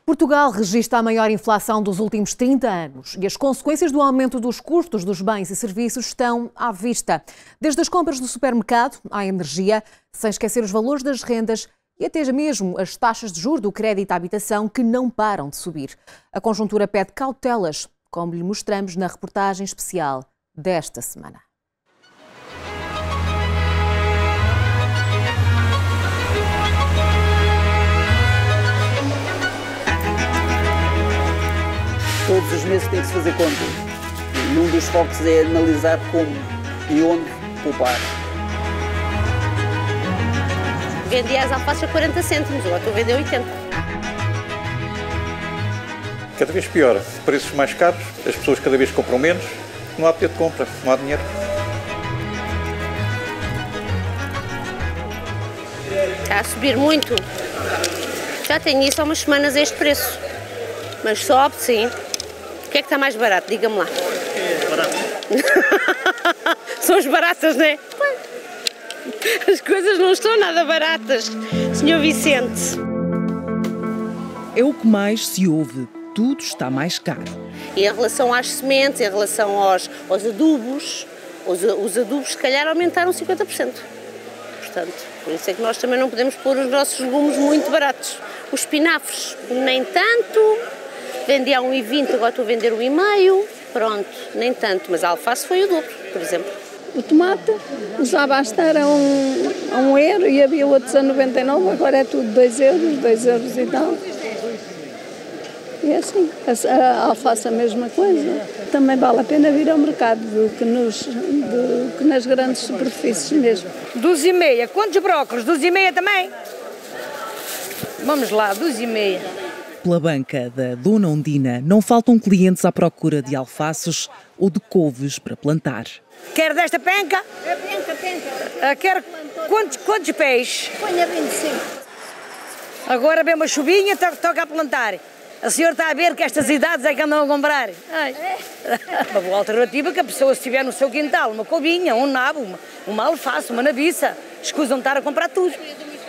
Portugal registra a maior inflação dos últimos 30 anos e as consequências do aumento dos custos dos bens e serviços estão à vista. Desde as compras do supermercado à energia, sem esquecer os valores das rendas e até mesmo as taxas de juros do crédito à habitação que não param de subir. A conjuntura pede cautelas, como lhe mostramos na reportagem especial desta semana. Todos os meses tem que se fazer contas. E um dos focos é analisar como e onde poupar. Vendia as alfaces a 40 cêntimos, agora estou a vender 80. Cada vez pior, preços mais caros, as pessoas cada vez compram menos, não há poder de compra, não há dinheiro. Está a subir muito. Já tenho isso há umas semanas a este preço. Mas sobe, sim. O que é que está mais barato? Diga-me lá. É barato. São as baratas, não é? As coisas não estão nada baratas, Sr. Vicente. É o que mais se ouve. Tudo está mais caro. E em relação às sementes, em relação aos adubos, os adubos se calhar aumentaram 50%. Portanto, por isso é que nós também não podemos pôr os nossos legumes muito baratos. Os espinafres, nem tanto. Vendia a 1,20, agora estou a vender 1,5. Pronto, nem tanto. Mas a alface foi o dobro, por exemplo. O tomate usava a estar a 1 euro e havia outros a 99, agora é tudo 2 euros e tal. E é assim, a alface a mesma coisa. Também vale a pena vir ao mercado do que nas grandes superfícies mesmo. 12,5. Quantos brócolos? 12,5 também? Vamos lá, 12,5. Pela banca da Dona Ondina não faltam clientes à procura de alfaces ou de couves para plantar. Quer desta penca? É penca. Quer quantos pés? Ponha 25. Agora vem uma chuvinha, toca a plantar. A senhora está a ver que estas idades é que andam a comprar. Ai. Uma boa alternativa que a pessoa, se tiver no seu quintal, uma couvinha, um nabo, uma alface, uma nabiça, escusam de estar a comprar tudo.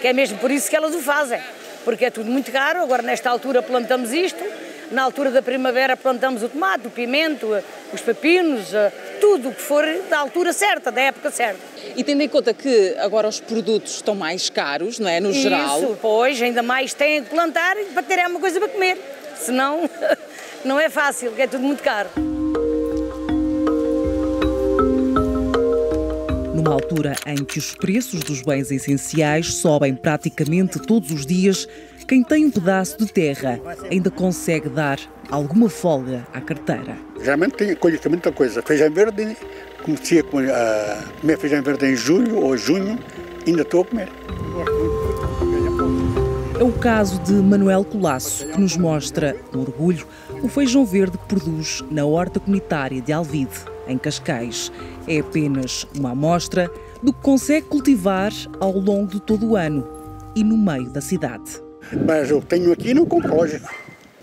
Que é mesmo por isso que elas o fazem. Porque é tudo muito caro, agora nesta altura plantamos isto, na altura da primavera plantamos o tomate, o pimento, os pepinos, tudo o que for da altura certa, da época certa. E tendo em conta que agora os produtos estão mais caros, não é, no geral? Isso, pois, ainda mais têm que plantar para terem alguma coisa para comer, senão não é fácil, porque é tudo muito caro. Numa altura em que os preços dos bens essenciais sobem praticamente todos os dias, quem tem um pedaço de terra ainda consegue dar alguma folga à carteira. Geralmente colho muita coisa. Feijão verde, comecei a comer feijão verde em julho ou junho, ainda estou a comer. É o caso de Manuel Colasso, que nos mostra, com orgulho, o feijão verde que produz na horta comunitária de Alvide, em Cascais. É apenas uma amostra do que consegue cultivar ao longo de todo o ano e no meio da cidade. Mas eu tenho aqui e não compro, lógico.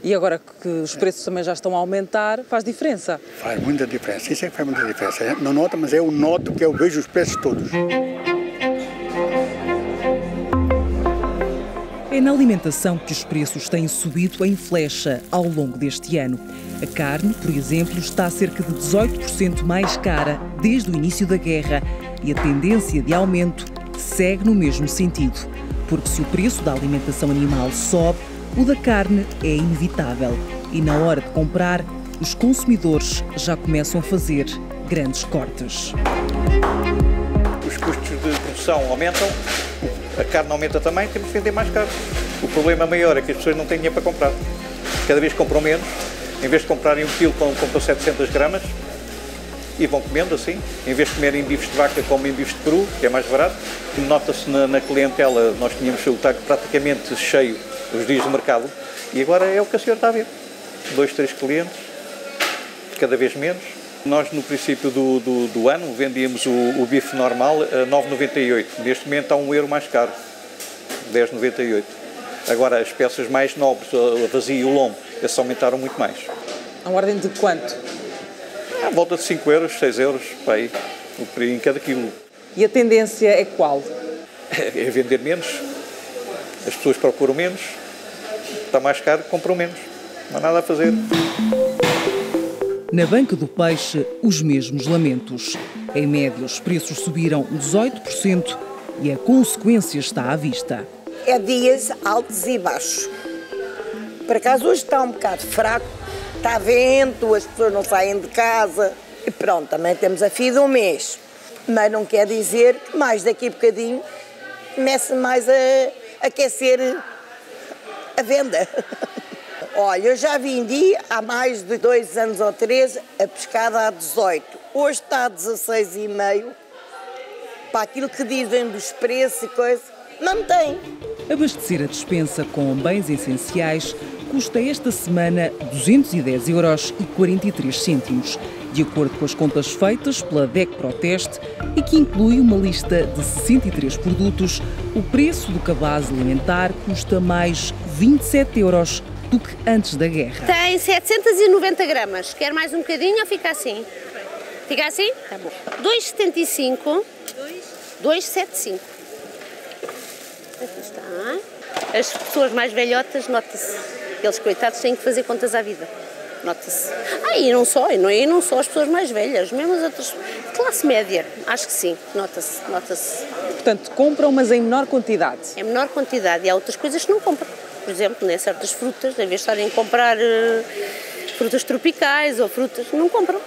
E agora que os preços também já estão a aumentar, faz diferença? Faz muita diferença, isso é que faz muita diferença. Não nota, mas eu noto que eu vejo os preços todos. É na alimentação que os preços têm subido em flecha ao longo deste ano. A carne, por exemplo, está cerca de 18% mais cara desde o início da guerra e a tendência de aumento segue no mesmo sentido. Porque se o preço da alimentação animal sobe, o da carne é inevitável. E na hora de comprar, os consumidores já começam a fazer grandes cortes. Os custos de produção aumentam, a carne aumenta também, temos de vender mais caro. O problema maior é que as pessoas não têm dinheiro para comprar. Cada vez compram menos, em vez de comprarem 1 quilo, compram 700 gramas e vão comendo assim. Em vez de comerem bifes de vaca, comem bifes de peru, que é mais barato. Nota-se na clientela, nós tínhamos o taco praticamente cheio os dias de mercado e agora é o que a senhora está a ver. 2, 3 clientes, cada vez menos. Nós, no princípio do ano, vendíamos o bife normal a 9,98. Neste momento está 1 euro mais caro, 10,98. Agora, as peças mais nobres, a vazia e o lombo, esses aumentaram muito mais. A ordem de quanto? À volta de 5 euros, 6 euros, para aí, em cada quilo. E a tendência é qual? É vender menos, as pessoas procuram menos, está mais caro, compram menos. Não há nada a fazer. Na banca do peixe, os mesmos lamentos. Em média, os preços subiram 18% e a consequência está à vista. É dias altos e baixos. Por acaso hoje está um bocado fraco, está vento, as pessoas não saem de casa. E pronto, também temos a fim do mês. Mas não quer dizer que mais daqui a bocadinho comece mais a aquecer a venda. Olha, eu já vendi há mais de 2 anos ou 3 a pescada a 18. Hoje está a 16,5. Para aquilo que dizem dos preços e coisa, não tem. Abastecer a despensa com bens essenciais custa esta semana 210,43 €, de acordo com as contas feitas pela DEC Proteste e que inclui uma lista de 63 produtos. O preço do cabaz alimentar custa mais 27 € do que antes da guerra. Tem 790 gramas. Quer mais um bocadinho ou fica assim? Fica assim? Tá bom. 2,75. 2,75. Aqui está. As pessoas mais velhotas, nota-se. Eles, coitados, têm que fazer contas à vida. Nota-se. E não só as pessoas mais velhas, mesmo as outras. Classe média, acho que sim, nota-se. Portanto, compram, mas em menor quantidade. Em menor quantidade. E há outras coisas que não compram. Por exemplo, né, certas frutas, em vez de estarem a comprar frutas tropicais ou frutas, não compram.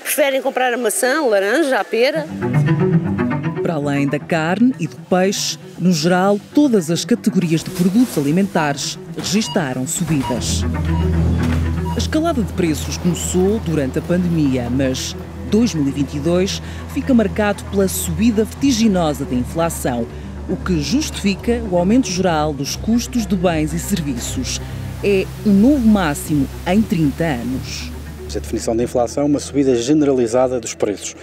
Preferem comprar a maçã, a laranja, a pera. Para além da carne e do peixe, no geral, todas as categorias de produtos alimentares registaram subidas. A escalada de preços começou durante a pandemia, mas 2022 fica marcado pela subida vertiginosa da inflação, o que justifica o aumento geral dos custos de bens e serviços. É um novo máximo em 30 anos. A definição da inflação é uma subida generalizada dos preços.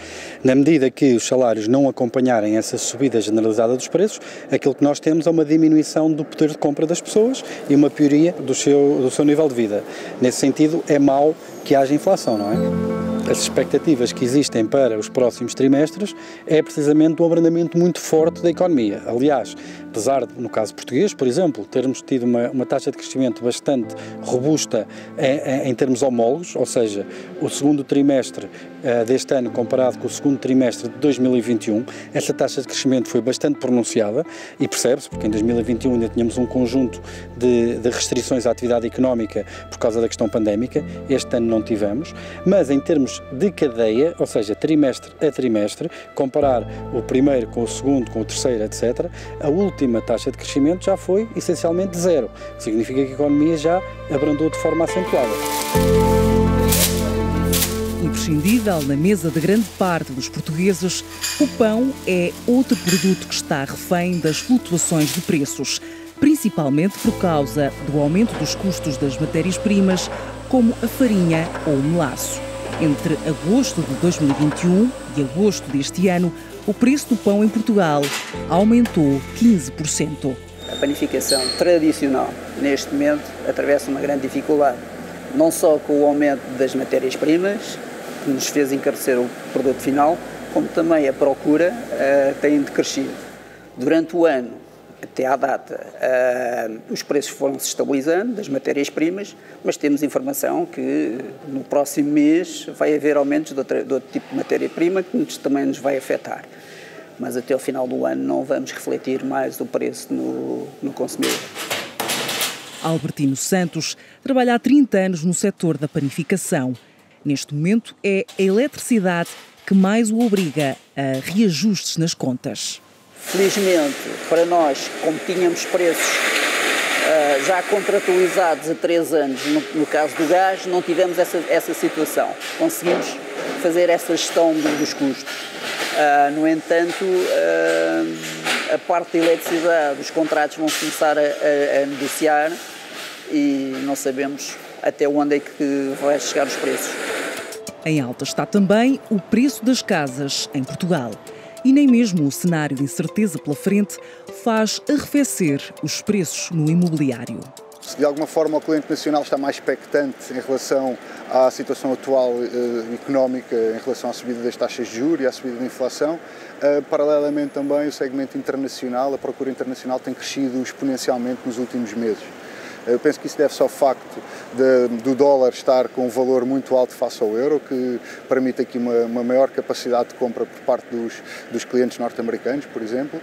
Na medida que os salários não acompanharem essa subida generalizada dos preços, aquilo que nós temos é uma diminuição do poder de compra das pessoas e uma pioria do seu nível de vida. Nesse sentido, é mau que haja inflação, não é? As expectativas que existem para os próximos trimestres é precisamente um abrandamento muito forte da economia. Aliás, apesar de, no caso português, por exemplo, termos tido uma taxa de crescimento bastante robusta em termos homólogos, ou seja, o segundo trimestre deste ano comparado com o segundo trimestre de 2021, essa taxa de crescimento foi bastante pronunciada e percebe-se, porque em 2021 ainda tínhamos um conjunto de restrições à atividade económica por causa da questão pandémica, este ano não tivemos, mas em termos de cadeia, ou seja, trimestre a trimestre, comparar o primeiro com o segundo, com o terceiro, etc., a última taxa de crescimento já foi essencialmente zero. Significa que a economia já abrandou de forma acentuada. Imprescindível na mesa de grande parte dos portugueses, o pão é outro produto que está refém das flutuações de preços, principalmente por causa do aumento dos custos das matérias-primas, como a farinha ou o melaço. Entre agosto de 2021 e agosto deste ano, o preço do pão em Portugal aumentou 15%. A panificação tradicional, neste momento, atravessa uma grande dificuldade, não só com o aumento das matérias-primas, que nos fez encarecer o produto final, como também a procura tem decrescido. Durante o ano, até à data, os preços foram-se estabilizando das matérias-primas, mas temos informação que no próximo mês vai haver aumentos de outro tipo de matéria-prima que também nos vai afetar. Mas até ao final do ano não vamos refletir mais o preço no consumidor. Albertino Santos trabalha há 30 anos no setor da panificação. Neste momento é a eletricidade que mais o obriga a reajustes nas contas. Felizmente, para nós, como tínhamos preços já contratualizados há 3 anos, no caso do gás, não tivemos essa situação. Conseguimos fazer essa gestão dos custos. No entanto, a parte da eletricidade, os contratos vão começar a negociar e não sabemos até onde é que vai chegar os preços. Em alta está também o preço das casas em Portugal. E nem mesmo o cenário de incerteza pela frente faz arrefecer os preços no imobiliário. Se de alguma forma o cliente nacional está mais expectante em relação à situação atual económica, em relação à subida das taxas de juros e à subida da inflação, paralelamente também o segmento internacional, a procura internacional tem crescido exponencialmente nos últimos meses. Eu penso que isso deve-se ao facto do dólar estar com um valor muito alto face ao euro, que permite aqui uma maior capacidade de compra por parte dos clientes norte-americanos, por exemplo,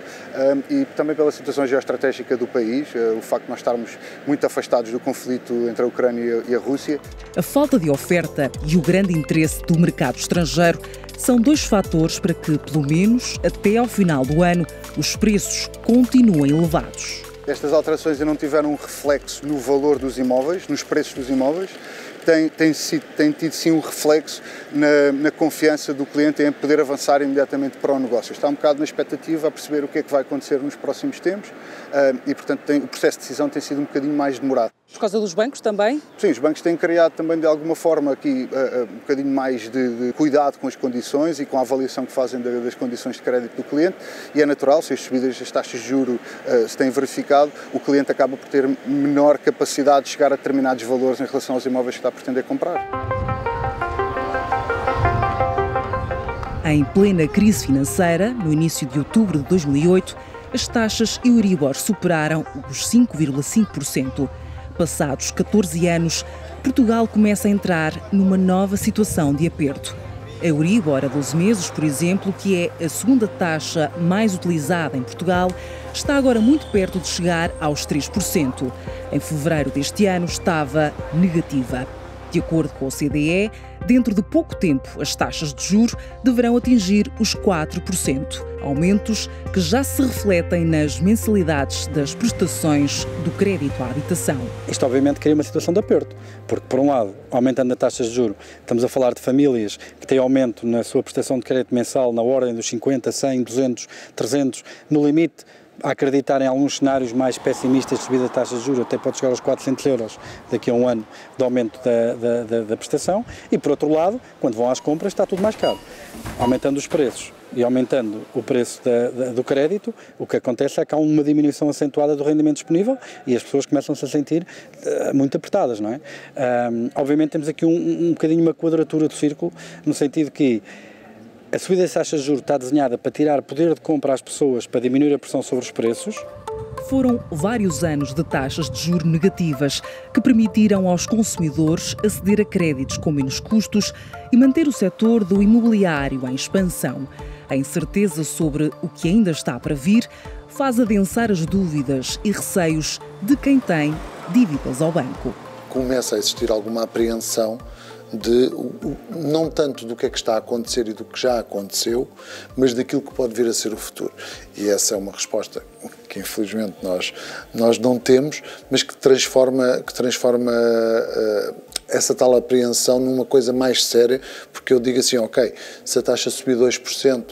e também pela situação geoestratégica do país, o facto de nós estarmos muito afastados do conflito entre a Ucrânia e a Rússia. A falta de oferta e o grande interesse do mercado estrangeiro são dois fatores para que, pelo menos até ao final do ano, os preços continuem elevados. Estas alterações ainda não tiveram um reflexo no valor dos imóveis, nos preços dos imóveis. Tem tido sim um reflexo na confiança do cliente em poder avançar imediatamente para o negócio. Está um bocado na expectativa a perceber o que é que vai acontecer nos próximos tempos e, portanto, o processo de decisão tem sido um bocadinho mais demorado. Por causa dos bancos também? Sim, os bancos têm criado também de alguma forma aqui um bocadinho mais de cuidado com as condições e com a avaliação que fazem das condições de crédito do cliente, e é natural, se as subidas das taxas de juros se têm verificado, o cliente acaba por ter menor capacidade de chegar a determinados valores em relação aos imóveis que está a pretender comprar. Em plena crise financeira, no início de outubro de 2008, as taxas Euribor superaram os 5,5%. Passados 14 anos, Portugal começa a entrar numa nova situação de aperto. A Euribor a 12 meses, por exemplo, que é a segunda taxa mais utilizada em Portugal, está agora muito perto de chegar aos 3%. Em fevereiro deste ano estava negativa. De acordo com o OCDE, dentro de pouco tempo as taxas de juros deverão atingir os 4%, aumentos que já se refletem nas mensalidades das prestações do crédito à habitação. Isto obviamente cria uma situação de aperto, porque por um lado, aumentando as taxas de juros, estamos a falar de famílias que têm aumento na sua prestação de crédito mensal na ordem dos 50, 100, 200, 300, no limite, a acreditar em alguns cenários mais pessimistas de subida da taxa de juros, até pode chegar aos 400 euros daqui a um ano de aumento da prestação, e por outro lado, quando vão às compras está tudo mais caro. Aumentando os preços e aumentando o preço do crédito, o que acontece é que há uma diminuição acentuada do rendimento disponível e as pessoas começam-se a sentir muito apertadas, não é? Obviamente temos aqui um bocadinho uma quadratura do círculo, no sentido que a subida das taxas de juros está desenhada para tirar poder de compra às pessoas, para diminuir a pressão sobre os preços. Foram vários anos de taxas de juros negativas que permitiram aos consumidores aceder a créditos com menos custos e manter o setor do imobiliário em expansão. A incerteza sobre o que ainda está para vir faz adensar as dúvidas e receios de quem tem dívidas ao banco. Começa a existir alguma apreensão não tanto do que é que está a acontecer e do que já aconteceu, mas daquilo que pode vir a ser o futuro. E essa é uma resposta que infelizmente nós não temos, mas que transforma essa tal apreensão numa coisa mais séria, porque eu digo assim, ok, se a taxa subir 2%,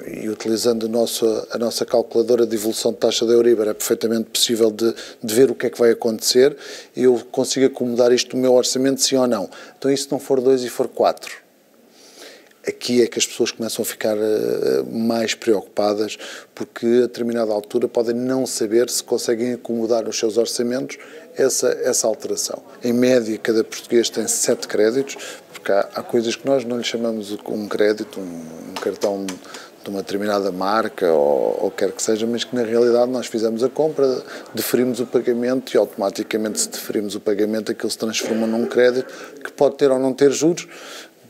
e utilizando a nossa calculadora de evolução de taxa da Euribor é perfeitamente possível de ver o que é que vai acontecer e eu consigo acomodar isto no meu orçamento, sim ou não. Então, e se não for 2 e for 4? Aqui é que as pessoas começam a ficar mais preocupadas, porque a determinada altura podem não saber se conseguem acomodar nos seus orçamentos essa alteração. Em média, cada português tem 7 créditos, porque há coisas que nós não lhe chamamos um crédito, um cartão de uma determinada marca ou quer que seja, mas que na realidade nós fizemos a compra, deferimos o pagamento e automaticamente, se deferimos o pagamento, aquilo se transforma num crédito que pode ter ou não ter juros,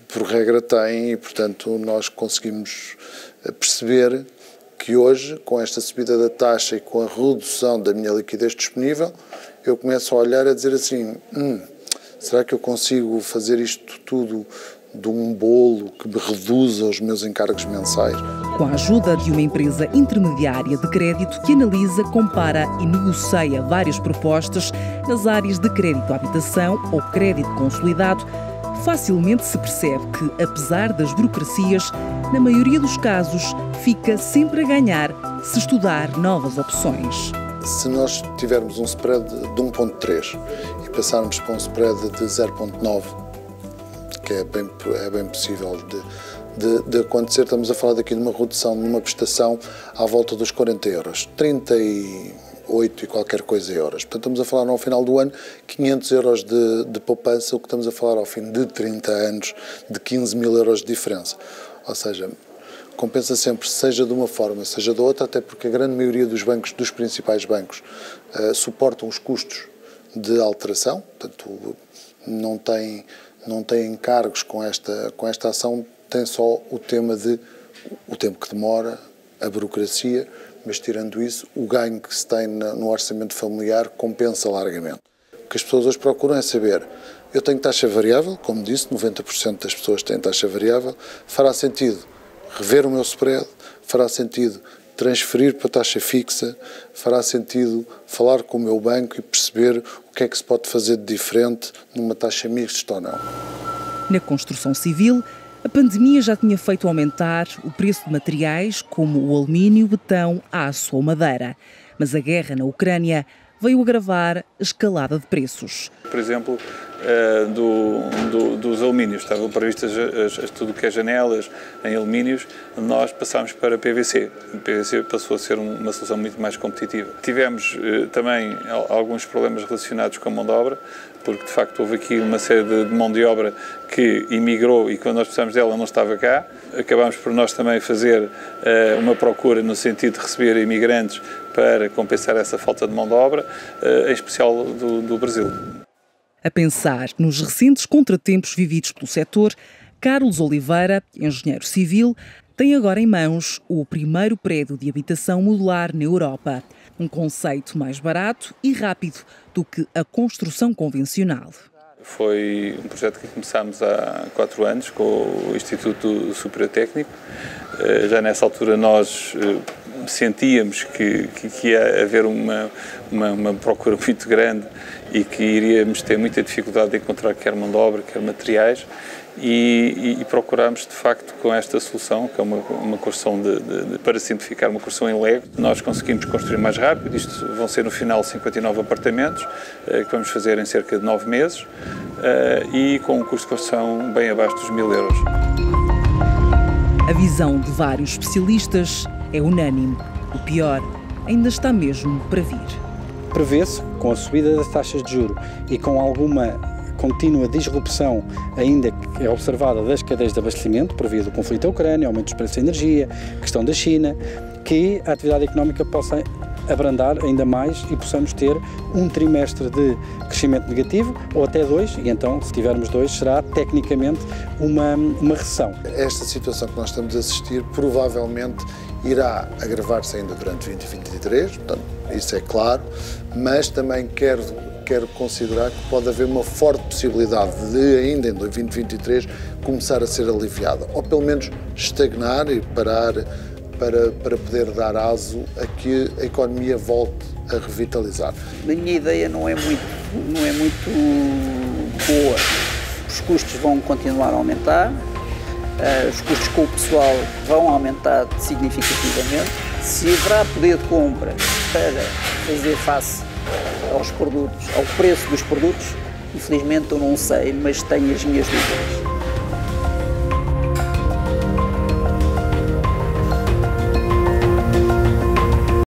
por regra tem, e portanto nós conseguimos perceber que hoje, com esta subida da taxa e com a redução da minha liquidez disponível, eu começo a olhar e a dizer assim, será que eu consigo fazer isto tudo de um bolo que me reduza os meus encargos mensais? Com a ajuda de uma empresa intermediária de crédito que analisa, compara e negocia várias propostas nas áreas de crédito à habitação ou crédito consolidado, facilmente se percebe que, apesar das burocracias, na maioria dos casos, fica sempre a ganhar se estudar novas opções. Se nós tivermos um spread de 1,3 e passarmos para um spread de 0,9, que é bem possível de acontecer, estamos a falar daqui de uma redução numa prestação à volta dos 40 euros, 38 e qualquer coisa euros. Portanto, estamos a falar no final do ano 500 euros de poupança, o que estamos a falar ao fim de 30 anos de 15 mil euros de diferença. Ou seja, compensa sempre, seja de uma forma, seja de outra, até porque a grande maioria dos bancos, dos principais bancos, suportam os custos de alteração, portanto não tem encargos com esta ação, tem só o tema o tempo que demora, a burocracia, mas tirando isso, o ganho que se tem no orçamento familiar compensa largamente. O que as pessoas hoje procuram é saber, eu tenho taxa variável, como disse, 90% das pessoas têm taxa variável, fará sentido rever o meu spread, fará sentido transferir para taxa fixa, fará sentido falar com o meu banco e perceber o que é que se pode fazer de diferente numa taxa mista ou não. Na construção civil, a pandemia já tinha feito aumentar o preço de materiais como o alumínio, betão, aço ou madeira. Mas a guerra na Ucrânia veio agravar a escalada de preços. Por exemplo, dos alumínios, estavam previstas tudo o que é janelas em alumínios, nós passámos para PVC. O PVC passou a ser uma solução muito mais competitiva. Tivemos também alguns problemas relacionados com a mão de obra, porque de facto houve aqui uma série de mão de obra que emigrou e quando nós precisamos dela não estava cá. Acabámos por nós também fazer uma procura no sentido de receber imigrantes para compensar essa falta de mão de obra, em especial do Brasil. A pensar nos recentes contratempos vividos pelo setor, Carlos Oliveira, engenheiro civil, tem agora em mãos o primeiro prédio de habitação modular na Europa. Um conceito mais barato e rápido do que a construção convencional. Foi um projeto que começámos há 4 anos com o Instituto Superior Técnico. Já nessa altura nós sentíamos que ia haver uma procura muito grande e que iríamos ter muita dificuldade de encontrar quer mão de obra, quer materiais e procurámos de facto com esta solução, que é uma construção para simplificar, uma construção em Lego. Nós conseguimos construir mais rápido, isto vão ser no final 59 apartamentos, que vamos fazer em cerca de 9 meses e com um custo de construção bem abaixo dos 1.000 euros. A visão de vários especialistas é unânime. O pior ainda está mesmo para vir. Prevê-se, com a subida das taxas de juros e com alguma contínua disrupção ainda que é observada das cadeias de abastecimento, por via do conflito da Ucrânia, aumento dos preços da energia, questão da China, que a atividade económica possa abrandar ainda mais e possamos ter um trimestre de crescimento negativo ou até 2, e então, se tivermos 2, será tecnicamente uma recessão. Esta situação que nós estamos a assistir provavelmente irá agravar-se ainda durante 2023, portanto, isso é claro, mas também quero considerar que pode haver uma forte possibilidade de, ainda em 2023, começar a ser aliviada, ou pelo menos estagnar e parar para poder dar aso a que a economia volte a revitalizar. A minha ideia não é muito boa. Os custos vão continuar a aumentar, os custos com o pessoal vão aumentar significativamente. Se haverá poder de compra para fazer face aos produtos, ao preço dos produtos, infelizmente eu não sei, mas tenho as minhas dúvidas.